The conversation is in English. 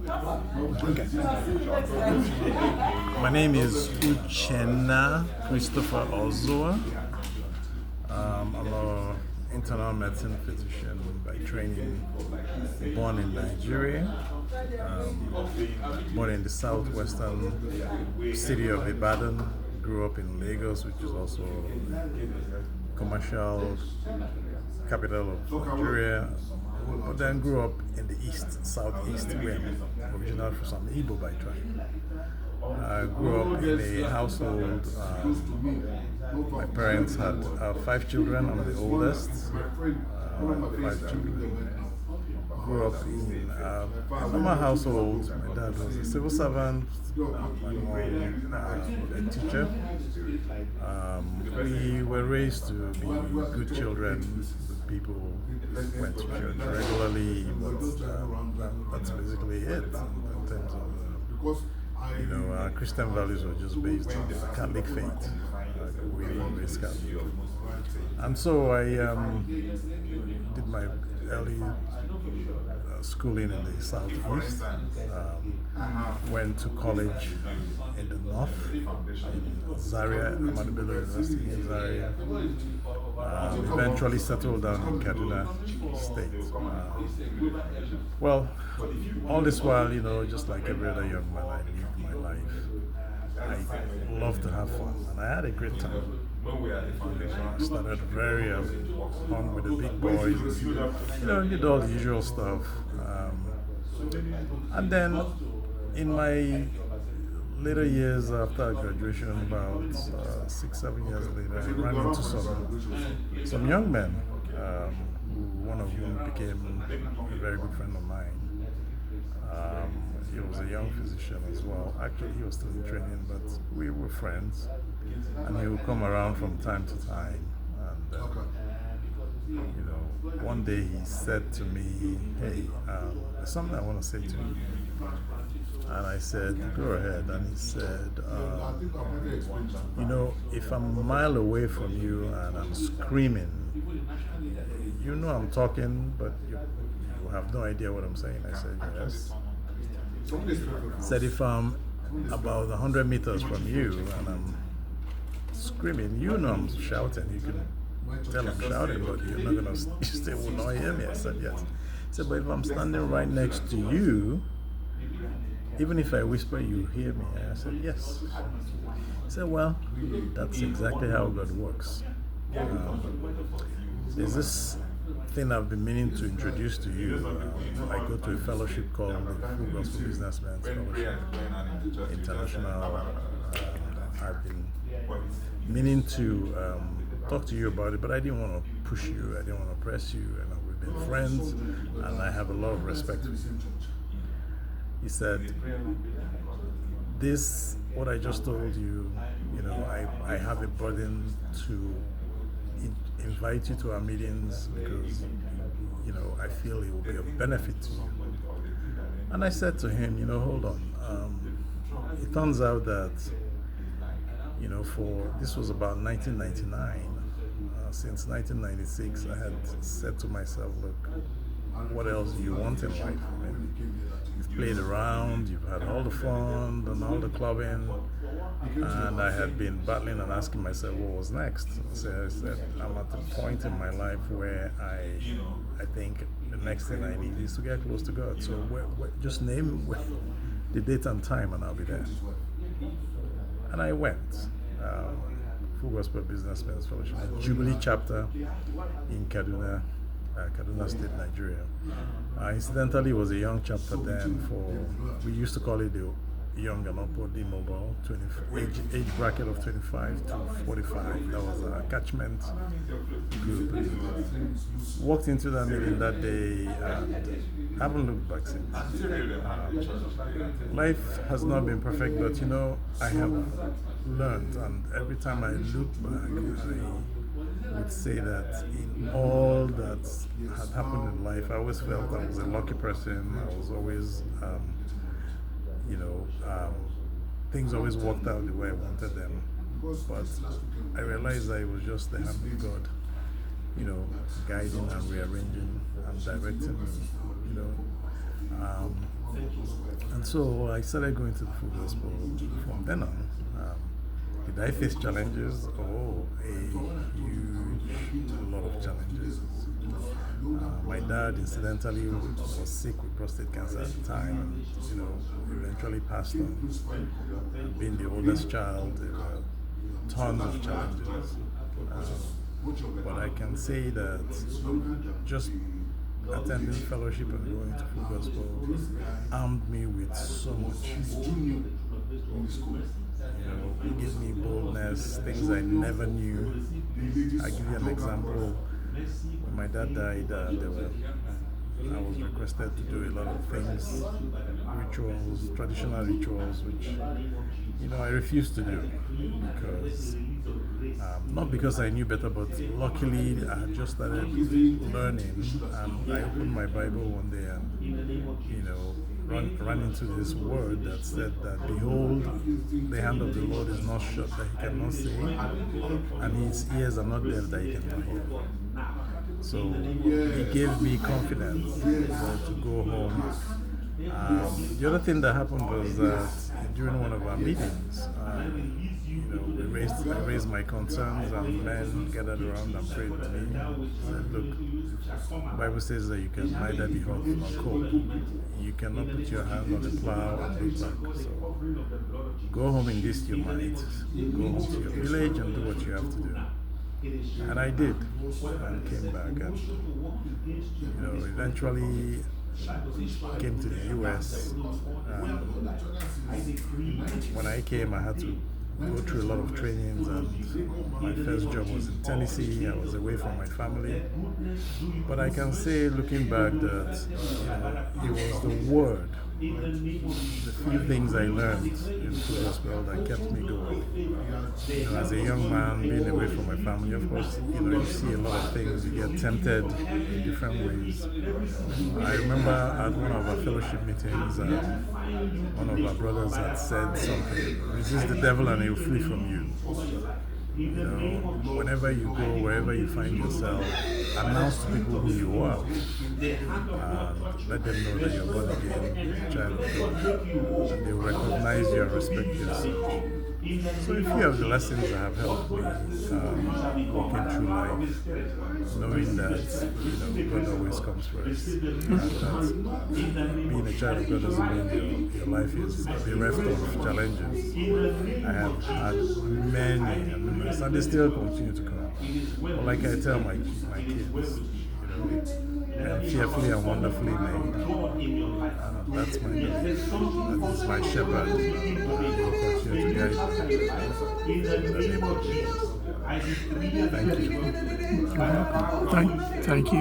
Okay. My name is Uchenna Christopher Ozuah. I'm an internal medicine physician by training, born in Nigeria, born in the southwestern city of Ibadan, grew up in Lagos, which is also commercial capital of Nigeria, but then grew up in the east, southeast, where I'm originally from Igbo by tribe. I grew up in a household. My parents had 5 children. I'm the oldest. 5 children. Grew up in a normal household. My dad was a civil servant. My mom a teacher. We were raised to be good children. People went to church regularly, but that's basically it in terms of Christian values were just based on the Catholic faith. We were raised Catholic. And so I did my early schooling in the southeast, went to college in the north, in Zaria, Ahmadu Bello University in Zaria, eventually settled down in Kaduna State. Well, all this while, just like every other young man, I lived my life. I love to have fun, and I had a great time. I started very early, hung with the big boys, did all the usual stuff. And then in my later years after graduation, about 6-7 years later, I ran into some young men, one of whom became a very good friend of mine. He was a young physician as well. Actually, he was still in training, but we were friends. And he would come around from time to time. And, one day he said to me, "Hey, there's something I want to say to you." And I said, "Go ahead." And he said, if I'm a mile away from you and I'm screaming, I'm talking, but you have no idea what I'm saying. I said, "Yes." Said, "If I'm about 100 meters from you and I'm screaming, I'm shouting. You can tell I'm shouting, but you still will not hear me." I said, "Yes." He said, "But if I'm standing right next to you, even if I whisper, you hear me." I said, "Yes." He said, "Well, that's exactly how God works. There's this thing I've been meaning to introduce to you. I go to a fellowship called the Full Gospel Businessmen's Fellowship International. I've been meaning to talk to you about it, but I didn't want to push you. I didn't want to press you. We've been friends, and I have a lot of respect for you." He said, what I just told you, I have a burden to invite you to our meetings because, I feel it will be of benefit to you." And I said to him, hold on. It turns out that, this was about 1999. Since 1996, I had said to myself, "Look, what else do you want in life? You've played around, you've had all the fun and all the clubbing." And I had been battling and asking myself what was next. So I said, I'm at a point in my life where I think the next thing I need is to get close to God. So just name the date and time and I'll be there. And I went. Full Gospel Businessmen's Fellowship, Jubilee chapter in Kaduna State, Nigeria. Incidentally, it was a young chapter then we used to call it the Young and Upwardly Mobile, age bracket of 25 to 45. That was a catchment group. Walked into that meeting that day and haven't looked back since. Life has not been perfect, but I have learned, and every time I look back, I would say that in all that had happened in life, I always felt I was a lucky person. I was always, things always worked out the way I wanted them. But I realized that it was just the hand of God, guiding and rearranging and directing me, And so I started going to the full gospel from then on. Did I face challenges? Oh, a huge lot of challenges. My dad, incidentally, was sick with prostate cancer at the time, and eventually passed on. Being the oldest child, there were tons of challenges. But I can say that just attending fellowship and going to full gospel armed me with so much. It gave me boldness, things I never knew. I'll give you an example. When my dad died, I was requested to do a lot of things, rituals, traditional rituals, which I refused to do because not because I knew better, but luckily I had just started learning, and I opened my Bible one day and ran into this word that said that, behold, the hand of the Lord is not shut that he cannot save, and his ears are not deaf that he cannot hear. So it gave me confidence to go home. The other thing that happened was that during one of our meetings, I raised my concerns, and men gathered around and prayed with me. Said, look, the Bible says that you can neither be hot nor cold. You cannot put your hand on the plow and look back. So go home in this your might. Go home to your village and do what you have to do. And I did, and came back, and eventually came to the US. When I came, I had to go through a lot of trainings, and my first job was in Tennessee. I was away from my family, but I can say, looking back, that it was the word, the few things I learned in full gospel that kept me going. As a young man, being away from my family, of course, you see a lot of things. You get tempted in different ways. I remember at one of our fellowship meetings, one of our brothers had said something: resist the devil and he'll flee from you. Whenever you go, wherever you find yourself, announce to people who you are, and let them know that you're born again, child of God, and they will recognize you and respect you. So a few of the lessons that have helped me walking through life, knowing that God always comes first, and that being a child of God doesn't mean your life is bereft of challenges. I have had many, and they still continue to come. But like I tell my kids, I am fearfully and wonderfully made. That's my belief. That is my shepherd. He will continue to guide me. In the name of Jesus. Thank you. Thank you.